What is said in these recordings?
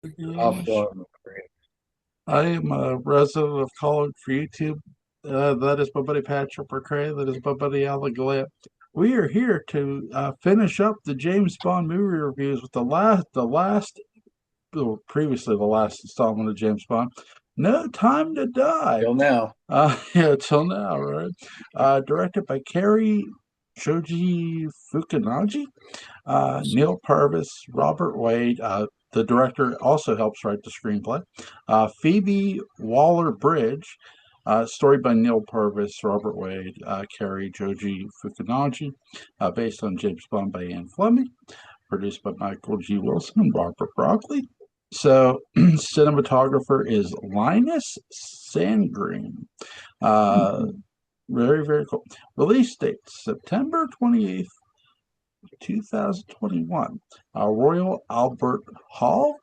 How Gosh. far, McCray? I am a resident of College for YouTube. That is my buddy Patrick McCray. That is my buddy Alan Gallant. We are here to finish up the James Bond movie reviews with previously the last installment of James Bond. No Time to Die. Till now. Yeah, till now, right? Directed by Kerry Shoji Fukunaga. Neil Purvis, Robert Wade. The director also helps write the screenplay. Phoebe Waller-Bridge. Story by Neil Purvis, Robert Wade, Kerry Joji Fukunaga. Based on James Bond by Ian Fleming. Produced by Michael G. Wilson and Barbara Broccoli. So, cinematographer is Linus Sandgreen. Uh, very, very cool. Release date September 28th, 2021. Royal Albert Hall,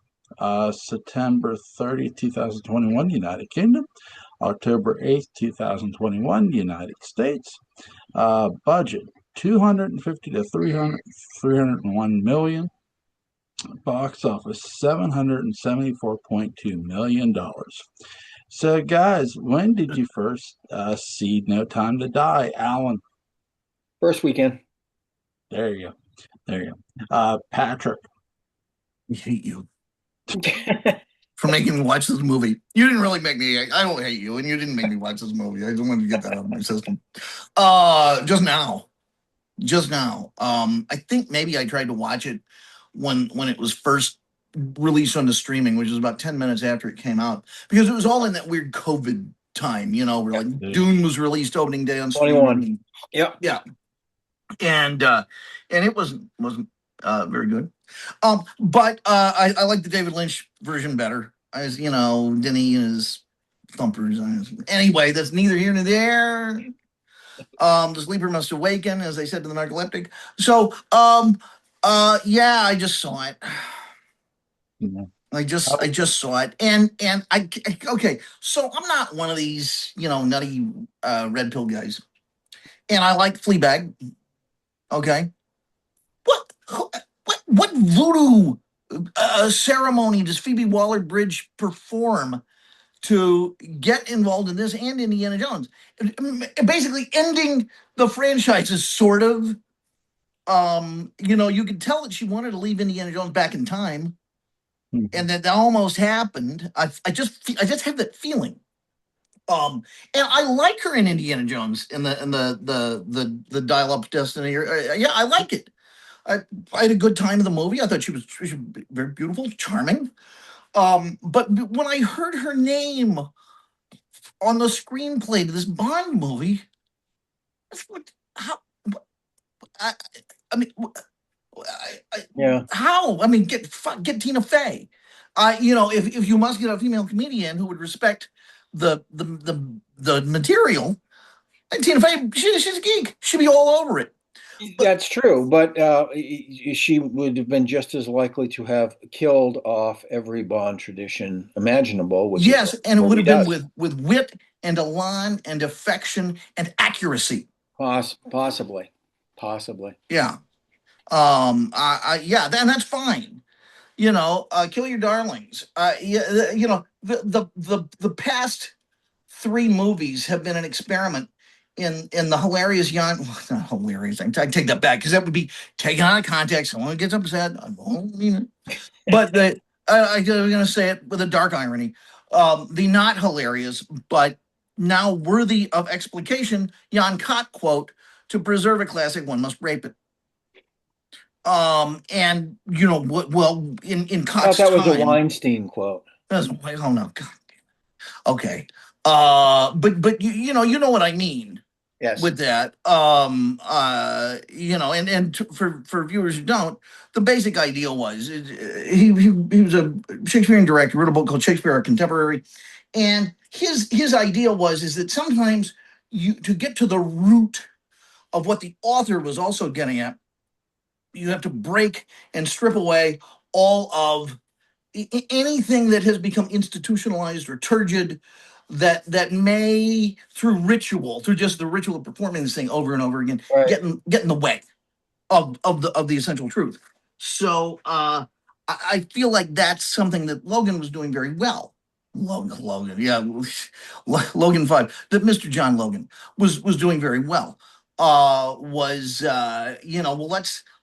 September 30th, 2021, United Kingdom. October 8th, 2021, United States. Budget 250 to 301 million. Box office $774.2 million. So, guys, when did you first see No Time to Die? Alan, First weekend. there you go. There you go. Patrick, I hate you for making me watch this movie. You didn't really make me. I don't hate you, and you didn't make me watch this movie. I just wanted to get that out of my system. Just now, just now. I think maybe I tried to watch it when it was first released on the streaming, which was about 10 minutes after it came out, because it was all in that weird COVID time, where Yep. like Dune was released opening day on 21. streaming. Yep. Yeah, and it wasn't very good. But I like the David Lynch version better. As Denny and his thumpers. Anyway, that's neither here nor there. The sleeper must awaken, as they said to the narcoleptic. So, yeah, I just saw it. yeah. I just saw it, and okay. So I'm not one of these nutty red pill guys, and I like Fleabag. Okay, what voodoo ceremony does Phoebe Waller-Bridge perform to get involved in this and Indiana Jones? Basically, ending the franchises, sort of. You could tell that she wanted to leave Indiana Jones back in time, and that almost happened. I just have that feeling. And I like her in Indiana Jones in the dial up Destiny. Yeah, I like it. I had a good time in the movie. I thought she was very beautiful, charming. But when I heard her name on the screenplay to this Bond movie, what, how, I, I mean, Yeah. how? I mean, get Tina Fey. If you must get a female comedian who would respect the material, and Tina Fey, she's a geek. She'd be all over it. But That's true, but she would have been just as likely to have killed off every Bond tradition imaginable, which is yes, and it what would he have been does. with wit and elan and affection and accuracy. Possibly. Possibly. Yeah. Yeah, then that's fine. Kill your darlings. Yeah, the past three movies have been an experiment in the hilarious young. Not hilarious. I take that back because that would be taken out of context. Someone gets upset. I won't mean it. But I'm going to say it with a dark irony. The not hilarious, but now worthy of explication, Jan Kott quote: "To preserve a classic, one must rape it." And well, in I thought Kott's that was a time, Weinstein quote. oh no, God, okay. But you know what I mean Yes. with that. For viewers who don't, the basic idea was he was a Shakespearean director, wrote a book called Shakespeare Our Contemporary, and his idea was is that sometimes you to get to the root of what the author was also getting at, you have to break and strip away all of anything that has become institutionalized or turgid that may through just the ritual of performing this thing over and over again Right. get in the way of the essential truth. So I feel like that's something that Logan was doing very well. Logan, yeah, Logan 5, that Mr. John Logan was doing very well. Was well,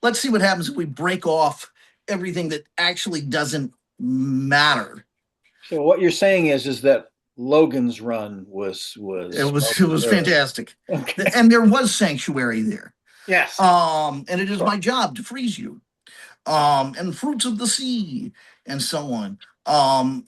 let's see what happens if we break off everything that actually doesn't matter. So what you're saying is that Logan's run It was was it was good. fantastic, Okay. and there was sanctuary there. Yes. And it is my job to freeze you. And fruits of the sea, and so on. Uh,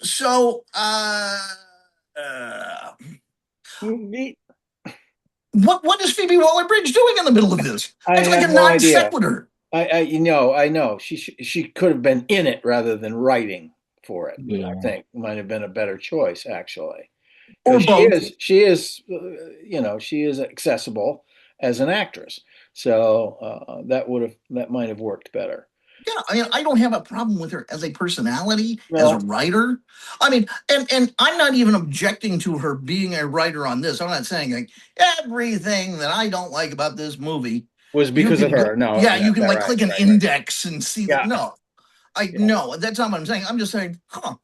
what is Phoebe Waller-Bridge doing in the middle of this? I It's like have a no non idea. sequitur. I know. She could have been in it rather than writing for it. Yeah. I think might have been a better choice actually, Or because both. she is accessible as an actress. So that might have worked better. Yeah, I mean, I don't have a problem with her as a personality, as a No, writer. I mean, and I'm not even objecting to her being a writer on this. I'm not saying like everything that I don't like about this movie, was you because of can go, her. No, yeah, you can like right, click an right, right. index and see that. Yeah, No, yeah. no, that's not what I'm saying. I'm just saying, how'd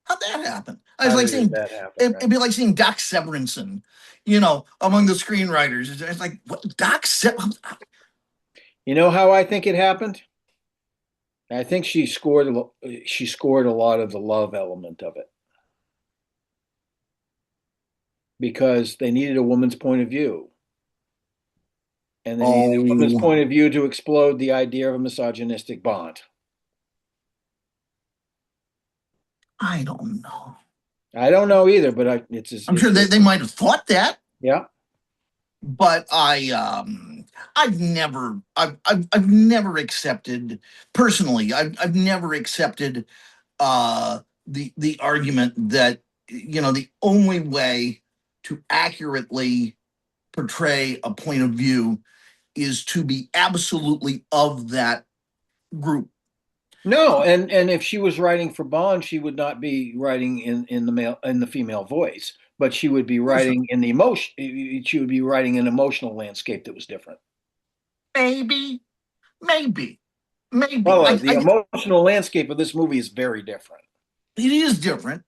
that happen? I was How like did seeing that happen? it'd Right. be like seeing Doc Severinsen, among the screenwriters. It's like what Doc Severinsen. You know how I think it happened? I think she scored a lot of the love element of it because they needed a woman's point of view. And they needed a woman's Oh, point of view to explode the idea of a misogynistic Bond. I don't know. I don't know either, but I'm sure they might have thought that, yeah. but I've never accepted personally. I've never accepted the argument that the only way to accurately portray a point of view is to be absolutely of that group. No, and if she was writing for Bond, she would not be writing in the female voice, but she would be Oh, sure. writing in the emotion. She would be writing an emotional landscape that was different. Maybe, maybe, maybe. Well, the emotional landscape of this movie is very different. It is different.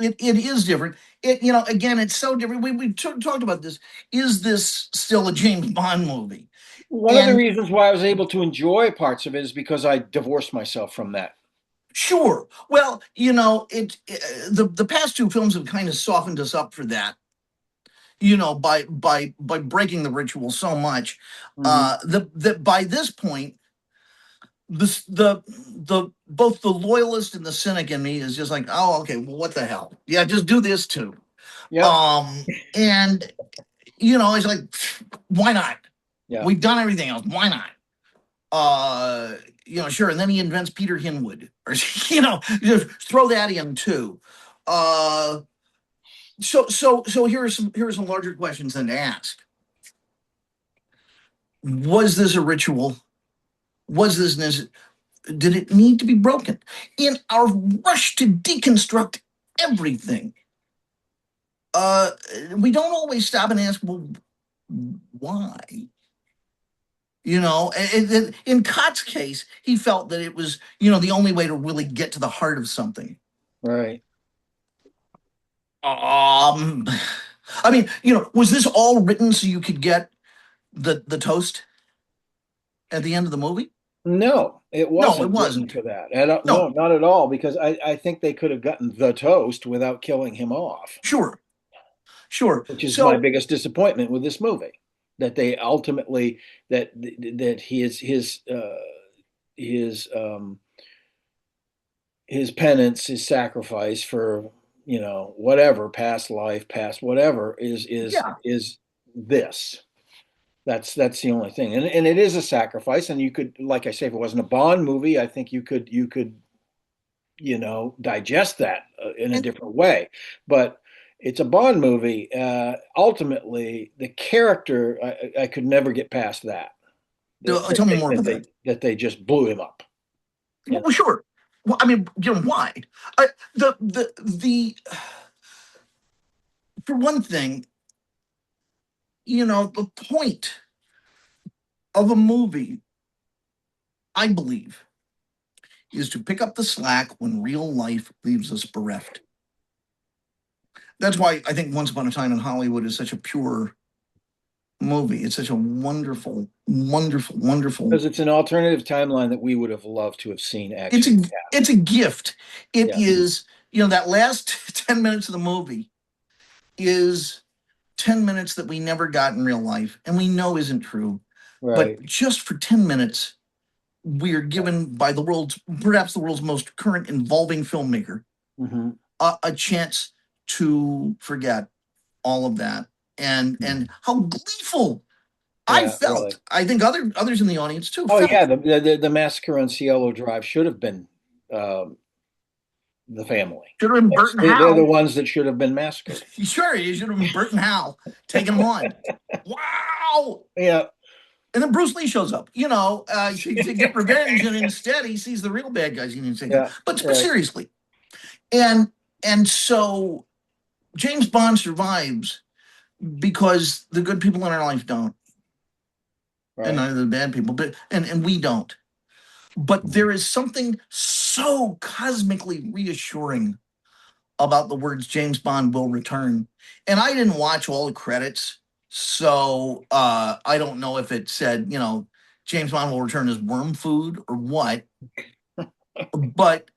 It is different. Again, it's so different. We talked about this. Is this still a James Bond movie? One of the And reasons why I was able to enjoy parts of it is because I divorced myself from that. sure, well, the past two films have kind of softened us up for that. By breaking the ritual so much, Mhm. that by this point, the both the loyalist and the cynic in me is just like, oh, okay, well, what the hell? Yeah, just do this too. Yep. And it's like, why not? Yeah. We've done everything else. Why not? Sure. And then he invents Peter Hinwood, or just throw that in too. So here are some larger questions then to ask. Was this a ritual? Was this did it need to be broken? In our rush to deconstruct everything, we don't always stop and ask, well, why? In Cott's case, he felt that it was, the only way to really get to the heart of something. Right. I mean, was this all written so you could get the toast at the end of the movie? No, it No, it wasn't written wasn't. for that. No, No, not at all, because I think they could have gotten the toast without killing him off, sure, sure. which is my So, biggest disappointment with this movie. That they ultimately that his penance, his sacrifice for whatever past life, past whatever yeah, is this. That's the only thing, and it is a sacrifice. And you could, like I say, if it wasn't a Bond movie, I think you could digest that in a and different way. But it's a Bond movie. Ultimately, the character, I could never get past that. tell me more about that. That they just blew him up. Well, sure. Well, I mean, why? Uh, the For one thing, the point of a movie, I believe, is to pick up the slack when real life leaves us bereft. That's why I think Once Upon a Time in Hollywood is such a pure movie. It's such a wonderful, wonderful, wonderful. Because it's an alternative timeline that we would have loved to have seen It's actually. it's a gift. It Yeah. is, that last 10 minutes of the movie is 10 minutes that we never got in real life and we know isn't true. Right. But just for 10 minutes, we are given by perhaps the world's most current involving filmmaker, Mm-hmm. a chance to forget all of that and how gleeful I felt. Really. I think others in the audience too. Oh felt. yeah, the massacre on Cielo Drive should have been the family. Should have been Bert and They're the Hal. ones that should have been massacred. Sure, it should have been Bert and Hal taking them on. Wow. Yeah. And then Bruce Lee shows up, to get revenge, and instead he sees the real bad guys. But seriously, and so James Bond survives because the good people in our life don't, and neither the bad people, but and we don't. But there is something so cosmically reassuring about the words James Bond will return. And I didn't watch all the credits, so I don't know if it said, James Bond will return as worm food or what. But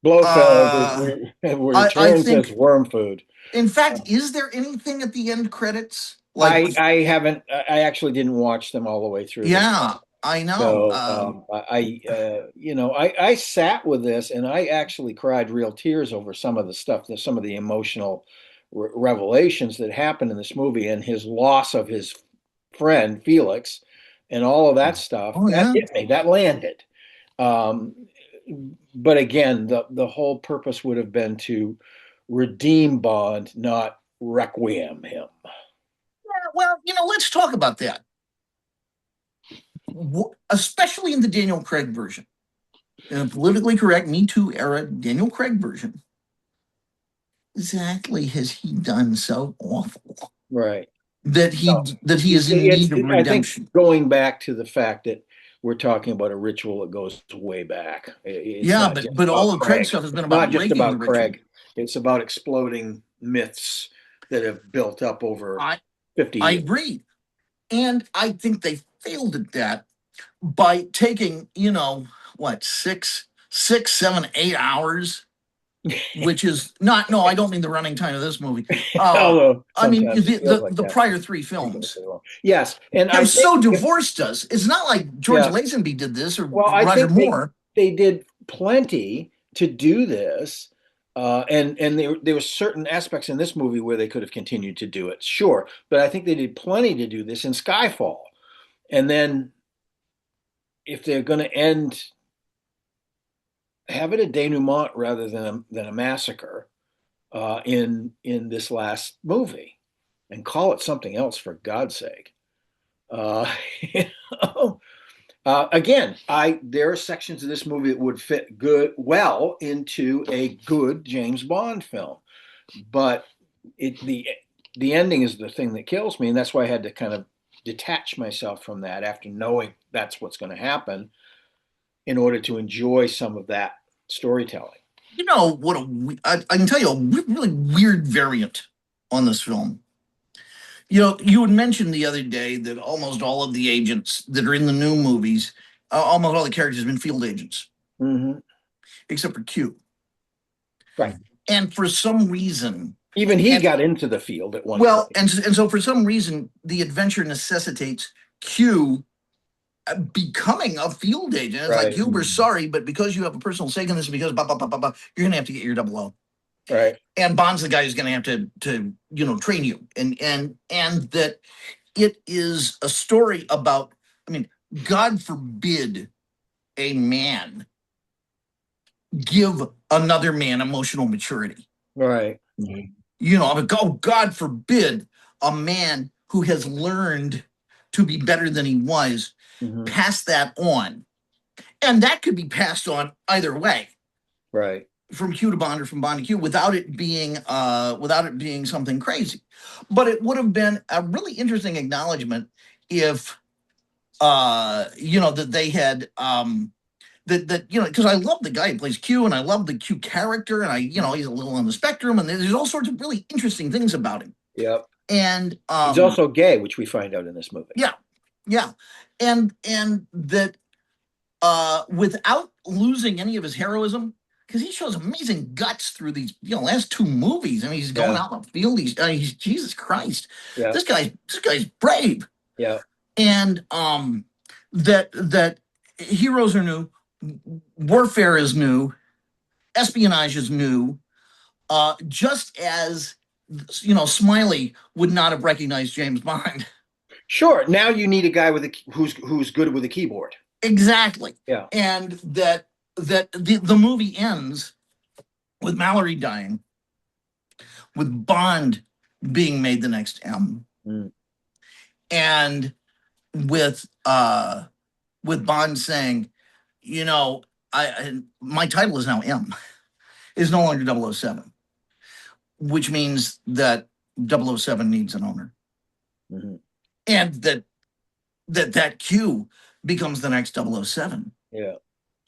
Blofeld returns as worm food. In fact, is there anything at the end credits? I haven't. I actually didn't watch them all the way through. Yeah, I know. So I sat with this and I actually cried real tears over some of the stuff, some of the emotional revelations that happened in this movie and his loss of his friend Felix and all of that stuff. That hit me. That landed. But again, the whole purpose would have been to redeem Bond, not requiem him. Well, let's talk about that. Especially in the Daniel Craig version. In a politically correct Me Too era Daniel Craig version. Exactly has he done so awful? Right. That he is in need of redemption. I think going back to the fact that we're talking about a ritual that goes way back. But all of Craig stuff has been about not just about Craig. It's about exploding myths that have built up over 50 years. I agree. And I think they failed at that by taking, 6, 7, 8 hours, which is not, no, I don't mean the running time of this movie. I mean, the prior 3 films. Yes. And have so divorced us. It's not like George Lazenby did this or Roger Moore. They did plenty to do this. And there were certain aspects in this movie where they could have continued to do it, sure. But I think they did plenty to do this in Skyfall. And then if they're going to have it a denouement rather than a massacre in this last movie and call it something else, for God's sake. Again, there are sections of this movie that would fit well into a good James Bond film, but the ending is the thing that kills me, and that's why I had to kind of detach myself from that after knowing that's what's going to happen in order to enjoy some of that storytelling. I can tell you a really weird variant on this film. You had mentioned the other day that almost all of the agents that are in the new movies, almost all the characters have been field agents. Mm-hmm. Except for Q. Right. And for some reason... Even he got into the field at one point. And so for some reason, the adventure necessitates Q becoming a field agent. It's like, Q, we're sorry, but because you have a personal stake in this, because blah, blah, blah, blah, blah, you're going to have to get your 00. Right. And Bond's the guy who's going to have to train you. And that it is a story about, God forbid a man give another man emotional maturity. Right. God forbid a man who has learned to be better than he was, pass that on. And that could be passed on either way. Right. From Q to Bond or from Bond to Q without it being something crazy. But it would have been a really interesting acknowledgement if that that because I love the guy who plays Q, and I love the Q character, and he's a little on the spectrum, and there's all sorts of really interesting things about him. Yep. And he's also gay, which we find out in this movie. Yeah, and that without losing any of his heroism, because he shows amazing guts through these last two movies. I mean, he's going out in the field. He's Jesus Christ. Yeah. This guy's brave. Yeah. And that heroes are new, warfare is new, espionage is new. Just as Smiley would not have recognized James Bond. Sure. Now you need a guy who's good with a keyboard. Exactly. Yeah. And that the movie ends with Mallory dying, with Bond being made the next M, and with Bond saying, my title is now M, is no longer 007, which means that 007 needs an owner, and that Q becomes the next 007. Yeah.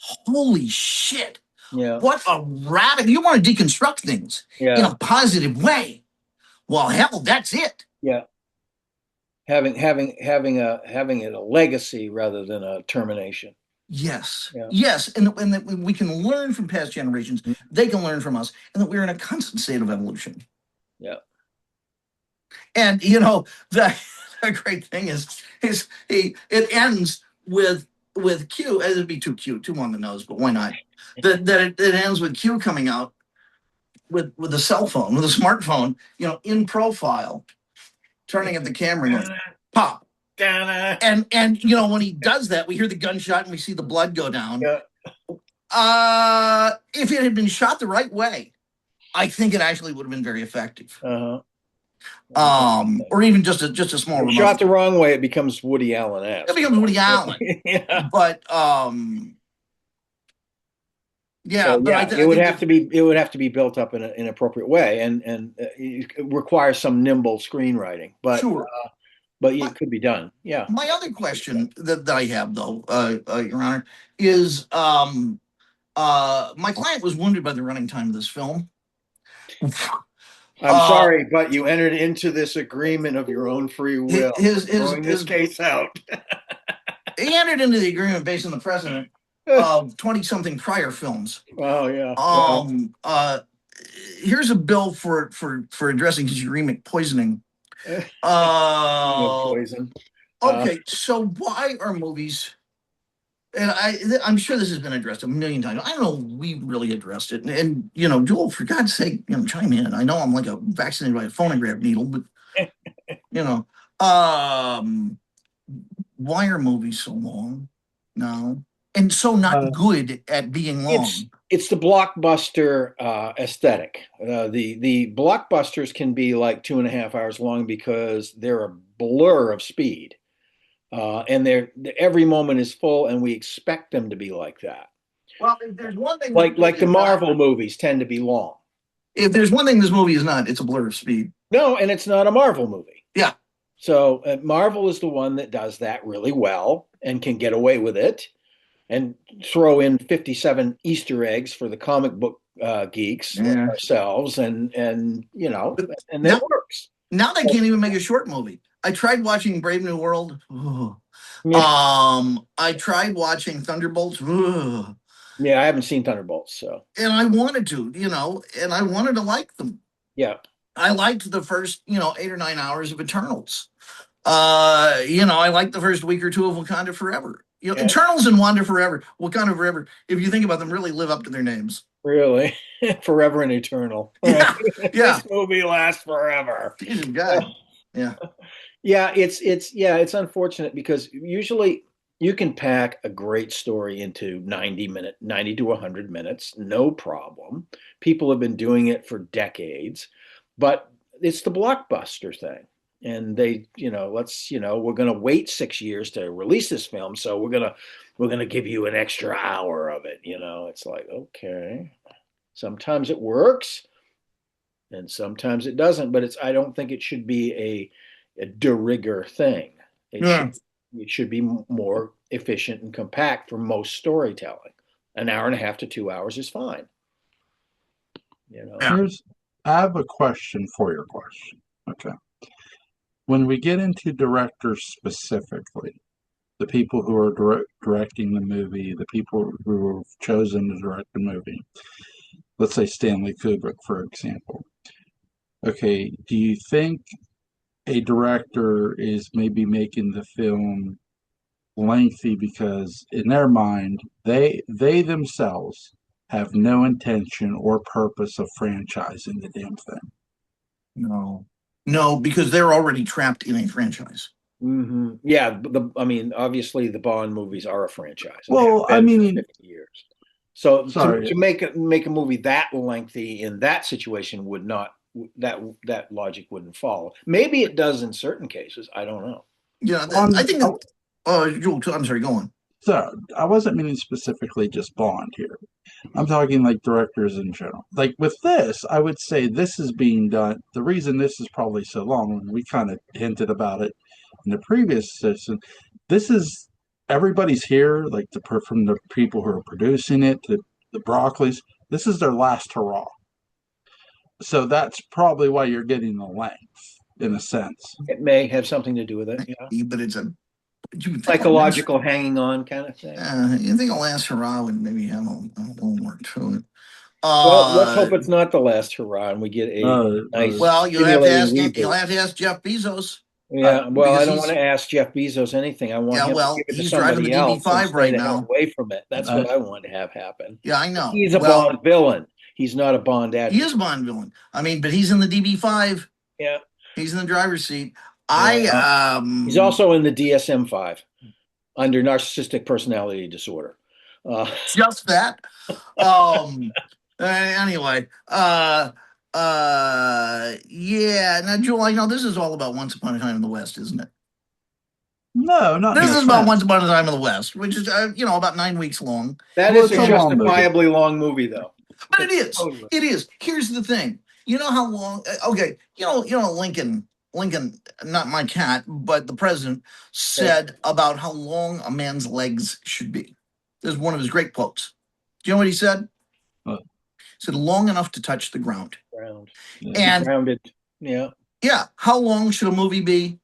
Holy shit. Yeah. What a radical. You want to deconstruct things in a positive way. Well, hell, that's it. Yeah. Having it a legacy rather than a termination. Yes. Yeah. Yes. And that we can learn from past generations. They can learn from us, and that we're in a constant state of evolution. Yeah. And the great thing is it ends with Q. It'd be too cute, too on the nose, but why not? That it ends with Q coming out with a cell phone, with a smartphone, in profile, turning at the camera, and pop. And when he does that, we hear the gunshot and we see the blood go down. Yeah. If it had been shot the right way, I think it actually would have been very effective. Or even just a small remote. Shot the wrong way, it becomes Woody Allen-esque. It becomes Woody Allen. Yeah. But it would have to be built up in an appropriate way, and it requires some nimble screenwriting. But sure. But it could be done. Yeah. My other question that I have, though, Your Honor, is my client was wounded by the running time of this film. I'm sorry, but you entered into this agreement of your own free will. Throwing this case out. He entered into the agreement based on the precedent of 20-something prior films. Oh, yeah. Here's a bill for addressing his uremic poisoning. Poison. Okay, so why are movies? And I'm sure this has been addressed a million times. I don't know. We really addressed it, and Joel, for God's sake, chime in. I know I'm like vaccinated by a phonograph needle, but why are movies so long now and so not good at being long? It's the blockbuster aesthetic. The blockbusters can be like 2.5 hours long because they're a blur of speed. And every moment is full, and we expect them to be like that. Well, if there's one thing, like the Marvel movies tend to be long. If there's one thing this movie is not, it's a blur of speed. No, and it's not a Marvel movie. Yeah. So Marvel is the one that does that really well and can get away with it, and throw in 57 Easter eggs for the comic book geeks like ourselves, and that works. Now they can't even make a short movie. I tried watching Brave New World. I tried watching Thunderbolts. Yeah, I haven't seen Thunderbolts, so. And I wanted to, and I wanted to like them. Yeah. I liked the first, 8 or 9 hours of Eternals. I liked the first week or two of Wakanda Forever. Eternals and Wakanda Forever, if you think about them, really live up to their names. Really? Forever and eternal. Yeah. This movie lasts forever. Jesus God. Yeah. Yeah, it's unfortunate because usually you can pack a great story into 90 to 100 minutes, no problem. People have been doing it for decades, but it's the blockbuster thing. And they, we're going to wait 6 years to release this film, so we're going to give you an extra hour of it. It's like, okay, sometimes it works, and sometimes it doesn't. But I don't think it should be a de rigueur thing. It should be more efficient and compact for most storytelling. an hour and a half to 2 hours is fine. You know. Yeah. I have a question for your question. Okay. When we get into directors specifically, the people who are directing the movie, the people who have chosen to direct the movie, let's say Stanley Kubrick, for example. Okay, do you think a director is maybe making the film lengthy because in their mind they themselves have no intention or purpose of franchising the damn thing? No, because they're already trapped in a franchise. Mm-hmm. Yeah, I mean, obviously the Bond movies are a franchise. Well, I mean, 50 years. So sorry. to make a movie that lengthy in that situation would not that logic wouldn't follow. Maybe it does in certain cases. I don't know. Yeah, I think. Joel, I'm sorry. Go on. So I wasn't meaning specifically just Bond here. I'm talking like directors in general. Like with this, I would say this is being done. The reason this is probably so long, and we kind of hinted about it in the previous session, this is everybody's here, like from the people who are producing it to the Broccoli's. This is their last hurrah. So that's probably why you're getting the length, in a sense. It may have something to do with it. Yeah, but it's a psychological hanging on kind of thing. You think a last hurrah would maybe have a little more to it? Well, let's hope it's not the last hurrah, and we get a nice. Well, you'll have to ask Jeff Bezos. Yeah, well, I don't want to ask Jeff Bezos anything. I want him to give it to somebody else and stay the hell away from it. That's what I want to have happen. Yeah, I know. He's a Bond villain. He's not a Bond advocate. He is a Bond villain. I mean, but he's in the DB5. Yeah. He's in the driver's seat. He's also in the DSM-5 under narcissistic personality disorder. Just that. Anyway, yeah. Now, Joel, I know this is all about Once Upon a Time in the West, isn't it? No, not this is about Once Upon a Time in the West, which is about 9 weeks long. That is a justifiably long movie, though. But it is. Totally. It is. Here's the thing. You know how long? Okay. Lincoln, not my cat, but the president said about how long a man's legs should be. This is one of his great quotes. Do you know what he said? He said, long enough to touch the ground. And grounded. Yeah. Yeah. How long should a movie be?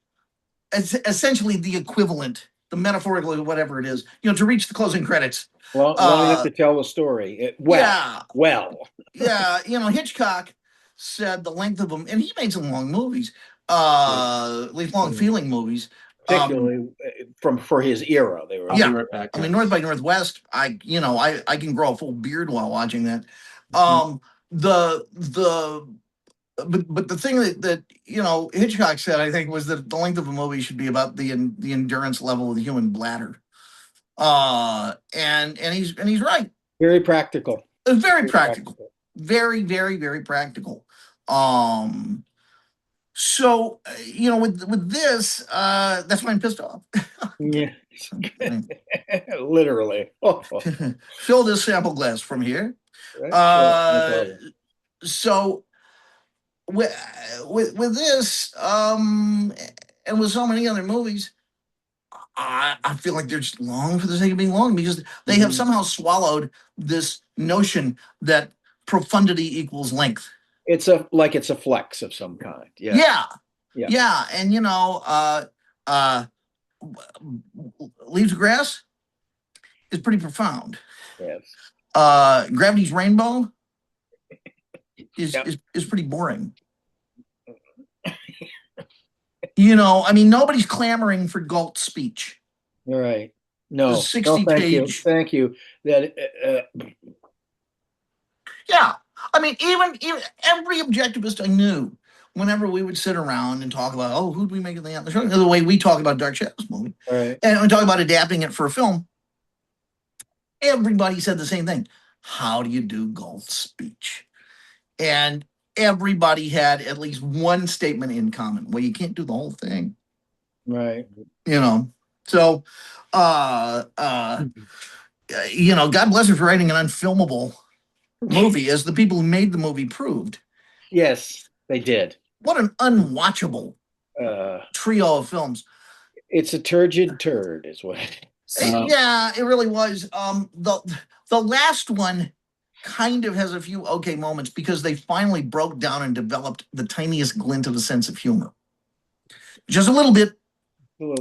It's essentially the equivalent, the metaphorical, whatever it is, to reach the closing credits. Long enough to tell the story. Yeah. Hitchcock said the length of them, and he made some long movies, long feeling movies. Particularly for his era. They were right back. I mean, North by Northwest, I can grow a full beard while watching that. But the thing that Hitchcock said, I think, was that the length of a movie should be about the endurance level of the human bladder. And he's right. Very practical. Very practical. Very, very, very practical. So with this, that's why I'm pissed off. Yeah. Literally. Fill this sample glass from here. Right. So with this, and with so many other movies, I feel like they're just long for the sake of being long, because they have somehow swallowed this notion that profundity equals length. It's a flex of some kind. Yeah. And Leaves of Grass is pretty profound. Yes. Gravity's Rainbow is pretty boring. Nobody's clamoring for Galt's speech. All right. No. The 60-page. Thank you. That. Yeah. Even every objectivist I knew, whenever we would sit around and talk about, who'd we make the show? The way we talk about Dark Shadows movie, right, and we talk about adapting it for a film, everybody said the same thing. How do you do Galt's speech? And everybody had at least one statement in common. Well, you can't do the whole thing. Right. So, God bless her for writing an unfilmable movie, as the people who made the movie proved. Yes, they did. What an unwatchable trio of films. It's a turgid turd, is what it is. Yeah, it really was. The last one kind of has a few okay moments because they finally broke down and developed the tiniest glint of a sense of humor. Just a little bit.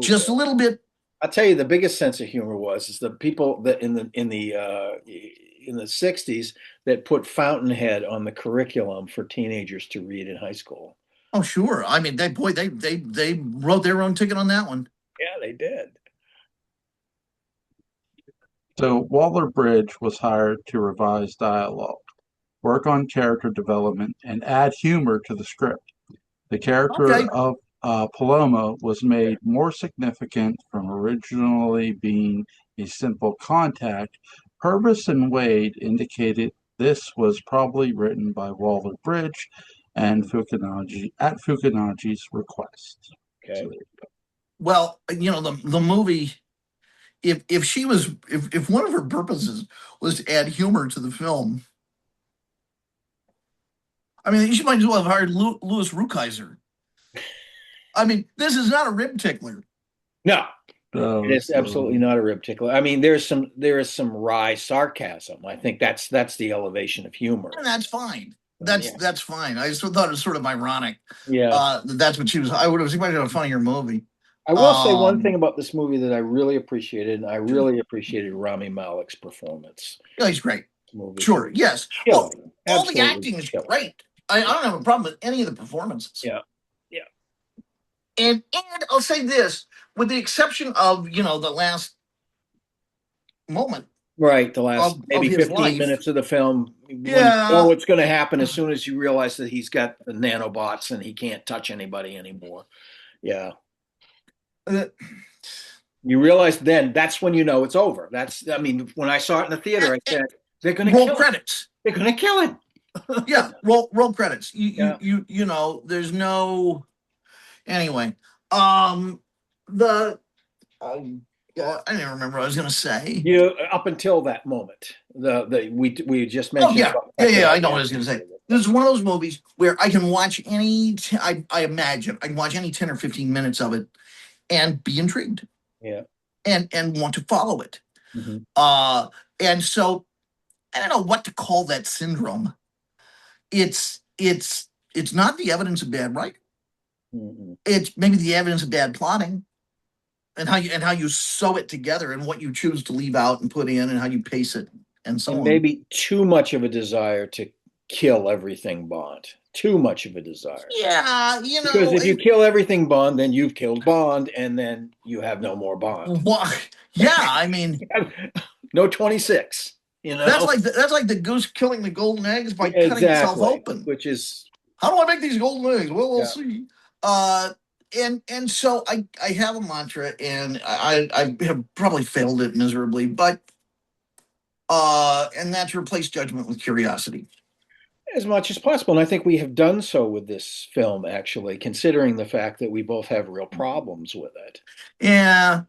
Just a little bit. I'll tell you, the biggest sense of humor is the people that in the 60s that put Fountainhead on the curriculum for teenagers to read in high school. Oh, sure. I mean, they wrote their own ticket on that one. Yeah, they did. So Waller-Bridge was hired to revise dialogue, work on character development, and add humor to the script. The character of Paloma was made more significant from originally being a simple contact. Purvis and Wade indicated this was probably written by Waller-Bridge and at Fukunagi's request. Okay. So, well, the movie, if one of her purposes was to add humor to the film, I mean, she might as well have hired Louis Rukeyser. I mean, this is not a rib tickler. No, it is absolutely not a rib tickler. I mean, there is some wry sarcasm. I think that's the elevation of humor. And that's fine. That's fine. I just thought it was sort of ironic. Yeah, that's what she was. I would have expected a funnier movie. I will say one thing about this movie that I really appreciated, and I really appreciated Rami Malek's performance. Yeah, he's great. Sure, yes. Well, all the acting is great. I don't have a problem with any of the performances. Yeah. And I'll say this, with the exception of the last moment. Right, the last maybe 15 minutes of the film. Yeah. Or what's going to happen as soon as you realize that he's got the nanobots and he can't touch anybody anymore. Yeah. You realize then that's when you know it's over. When I saw it in the theater, I said, they're going to kill credits. They're going to kill him. Yeah, roll credits. There's no. Anyway, I didn't remember what I was going to say. Up until that moment, we just mentioned. Oh yeah, I know what I was going to say. This is one of those movies where I can watch I imagine I can watch any 10 or 15 minutes of it and be intrigued. Yeah. And want to follow it. Mm-hmm. And so I don't know what to call that syndrome. It's not the evidence of bad writing. Mm-hmm. It's maybe the evidence of bad plotting, and how you sew it together, and what you choose to leave out and put in, and how you pace it, and so on. Maybe too much of a desire to kill everything Bond. Too much of a desire. Yeah, because if you kill everything Bond, then you've killed Bond, and then you have no more Bond. Well, yeah, I mean, no 26. That's like the goose killing the golden eggs by cutting itself open. Which is, how do I make these golden eggs? Well, we'll see. And so I have a mantra, and I have probably failed it miserably, but and that's replace judgment with curiosity. As much as possible, and I think we have done so with this film, actually, considering the fact that we both have real problems with it. Yeah.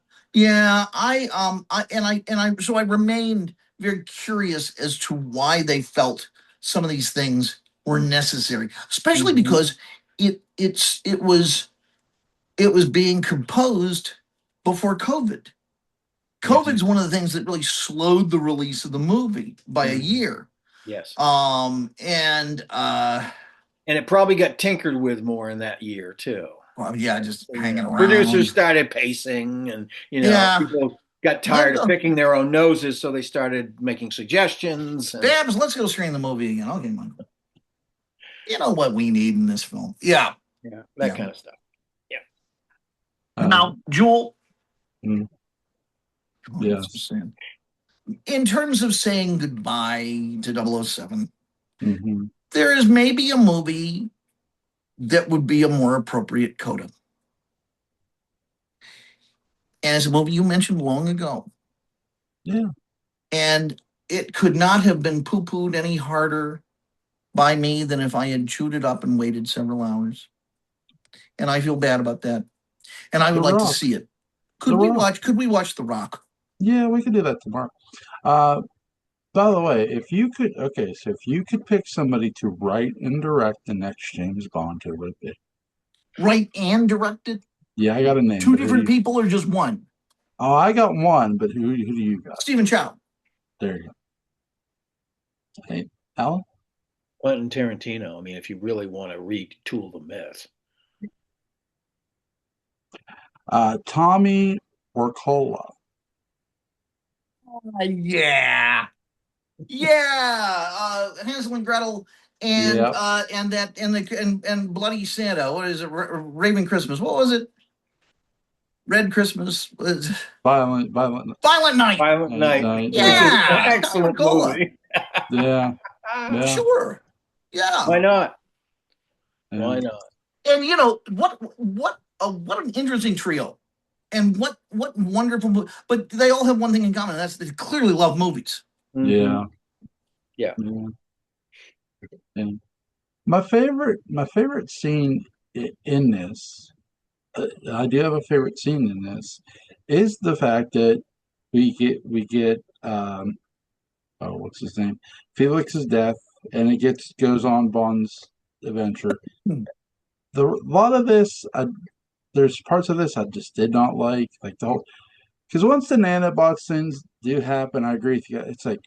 So I remained very curious as to why they felt some of these things were necessary, especially because it was being composed before COVID. COVID's one of the things that really slowed the release of the movie by a year. Yes. And it probably got tinkered with more in that year too. Well, yeah, just hanging around. Producers started pacing, and people got tired of picking their own noses, so they started making suggestions. Babs, let's go screen the movie again. Okay, Michael. You know what we need in this film? Yeah, that kind of stuff. Yeah. Now, Jewel. Yes. In terms of saying goodbye to 007, there is maybe a movie that would be a more appropriate coda. And it's a movie you mentioned long ago. Yeah. And it could not have been poo-pooed any harder by me than if I had chewed it up and waited several hours. And I feel bad about that. And I would like to see it. Could we watch The Rock? Yeah, we could do that tomorrow. By the way, if you could pick somebody to write and direct the next James Bond, who would it be? Write and direct it? Yeah, I got a name. 2 different people or just one? Oh, I got one, but who do you got? Stephen Chow. There you go. Hey, Alan? Quentin Tarantino. I mean, if you really want to retool the myth. Tommy or Cola? Yeah. Yeah, Hansel and Gretel, and Yep. and Bloody Santa. What is it? Raven Christmas. What was it? Red Christmas. Violent Violent Night. Violent Night, Night. which is an Yeah, excellent Coca-Cola. movie. Yeah. Yeah. Sure. Yeah. Why not? Yeah. Why not? And you know what an interesting trio, and what wonderful. But they all have one thing in common. And that's they clearly love movies. Yeah. Yeah. Yeah. And my favorite scene in this, I do have a favorite scene in this, is the fact that we get what's his name, Felix's death, and it goes on Bond's adventure. A lot of this, there's parts of this I just did not like the whole, because once the nanobots things do happen, I agree with you. It's like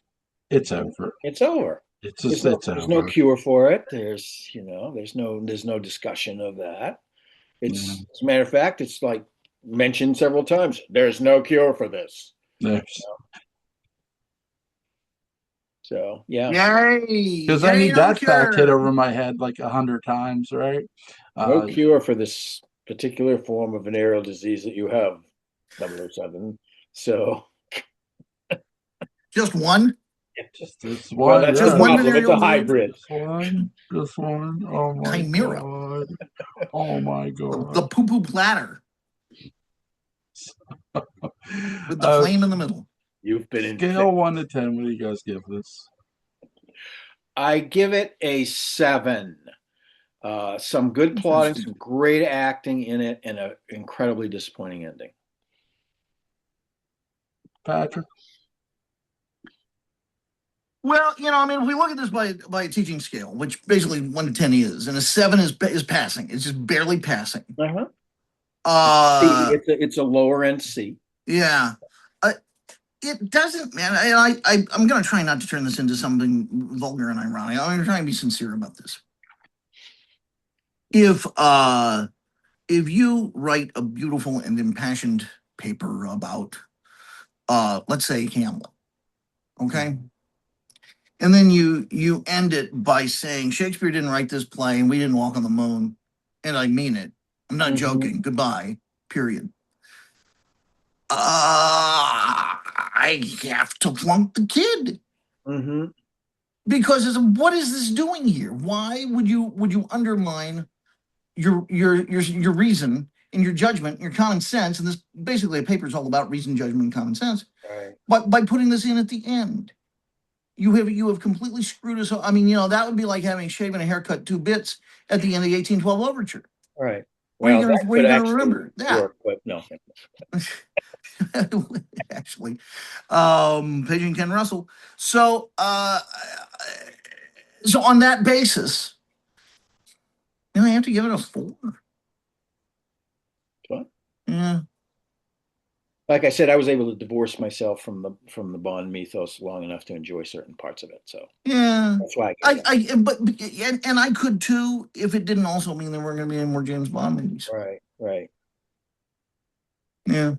it's over. It's over. It's just There's it's no over. cure for it. There's no discussion of that. It's Yeah. as a matter of fact, it's like mentioned several times. There's no cure for this. There's So yeah. Yay! because I need that fact hit over my head like 100 times, right? No cure for this particular form of venereal disease that you have, 007. So Just one. just this well, one. that's Just the one problem. It's a hybrid. Just one. Oh my Chimera. god. Oh my god. The poo-poo platter with the flame in the middle. You've been in scale 1 to 10. What do you guys give this? I give it a 7. Some good plotting, some great acting in it, and an incredibly disappointing ending. Patrick? Well, I mean, if we look at this by a teaching scale, which basically 1 to 10 is, and a 7 is passing. It's just barely passing. It's a lower end C. Yeah. It doesn't, man. I'm going to try not to turn this into something vulgar and ironic. I'm going to try and be sincere about this. If you write a beautiful and impassioned paper about, let's say, Hamlet, okay, and then you end it by saying Shakespeare didn't write this play and we didn't walk on the moon, and I mean it. I'm not joking. Goodbye. Period. I have to flunk the kid. Because what is this doing here? Why would you undermine your reason and your judgment, your common sense? And this basically a paper is all about reason, judgment, and common sense. Right. But by putting this in at the end, you have completely screwed us. I mean, that would be like having shaven a haircut 2 bits at the end of the 1812 overture. Right. Well, are you going to remember that? Work, but no. Actually, paging Ken Russell. So on that basis, I have to give it a 4. What? Yeah. Like I said, I was able to divorce myself from the Bond mythos long enough to enjoy certain parts of it. So yeah, that's why and I could too if it didn't also mean there weren't going to be any more James Bond movies. Right. Yeah.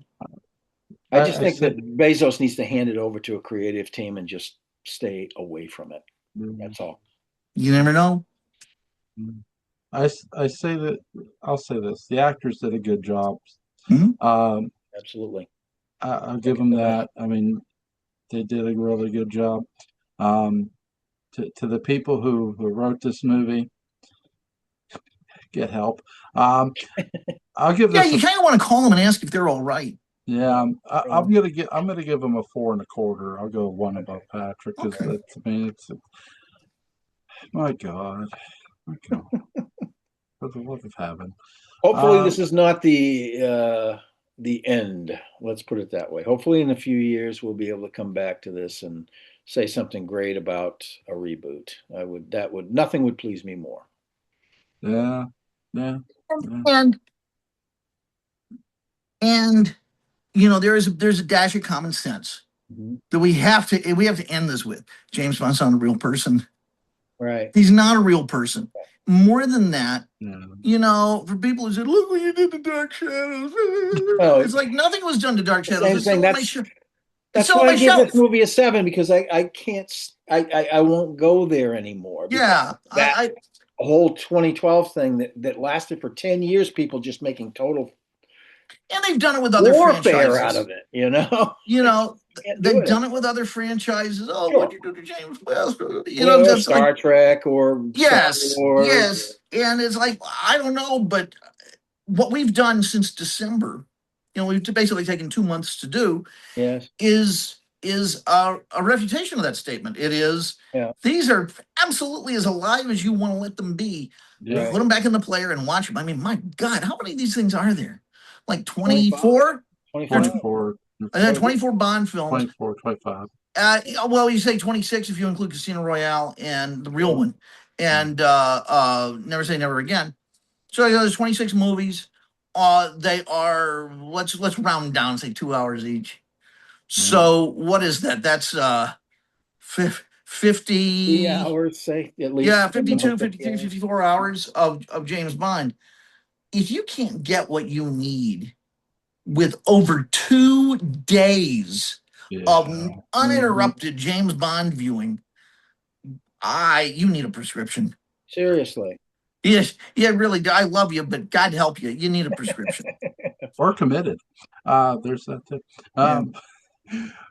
I just think that Bezos needs to hand it over to a creative team and just stay away from it. That's all. You never know. I say that I'll say this: the actors did a good job. Absolutely. I'll give them that. I mean, they did a really good job. To the people who wrote this movie, get help. I'll give this. Yeah, you kind of want to call them and ask if they're all right. Yeah, I'm gonna give them a 4 1/4. I'll go 1 above Patrick because that's. I mean, it's my God. For the love of heaven. Hopefully, this is not the end. Let's put it that way. Hopefully, in a few years, we'll be able to come back to this and say something great about a reboot. Nothing would please me more. Yeah. And there's a dash of common sense that we have to end this with. James Bond's not a real person. Right. He's not a real person. More than that, Yeah. for people who said, "Look what you did to Dark Shadows," it's like nothing was done to Dark Shadows. Same It's thing. still on my shelf. That's why I give this movie a 7, because I can't, I won't go there anymore. Yeah, That whole 2012 thing that lasted for 10 years, people just making total and they've done it with other warfare franchises. out of it, you know. They've done it with other franchises. Oh, Sure. what'd you do to James West? Or Star Trek or yes, Star Wars. yes, and it's like I don't know, but what we've done since December, we've basically taken 2 months to do. Yes. Is a refutation of that statement. It is. Yeah. These are absolutely as alive as you want to let them be. Yeah. Put them back in the player and watch them. I mean, my God, how many of these things are there? Like 24? 24. 24 Bond films. 24, 25. Well, you say 26 if you include Casino Royale and the real one, and Never Say Never Again. So there's 26 movies. They are let's round down, say 2 hours each. So what is that? That's 50 hours, say at least. Yeah, 52, 53, 54 hours of James Bond. If you can't get what you need with over 2 days of uninterrupted James Bond viewing, you need a prescription. Seriously. Yes, yeah, really. I love you, but God help you. You need a prescription. Or committed. There's that too.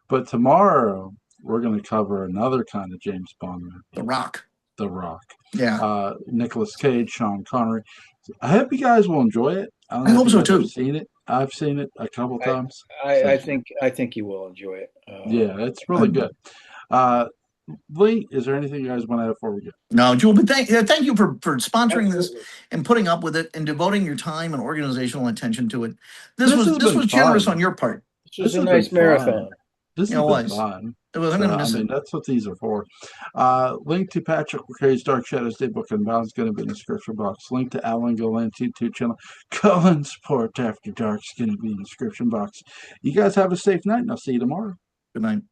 But tomorrow we're going to cover another kind of James Bond movie. The Rock. The Rock. Yeah. Nicolas Cage, Sean Connery. I hope you guys will enjoy it. I hope so too. Seen it. I've seen it a couple times. I think you will enjoy it. Yeah, it's really good. Lee, is there anything you guys want to add before we go? No, Jewel, but thank you for sponsoring this and putting up with it and devoting your time and organizational attention to it. This was generous on your part. This was a nice marathon. This has been fun. It was. I'm going to miss it. That's what these are for. Link to Patrick McCray's Dark Shadows Daybook and Bound is going to be in the description box. Link to Alan Gallant's YouTube channel, Cullen Sport After Dark, is going to be in the description box. You guys have a safe night, and I'll see you tomorrow. Good night.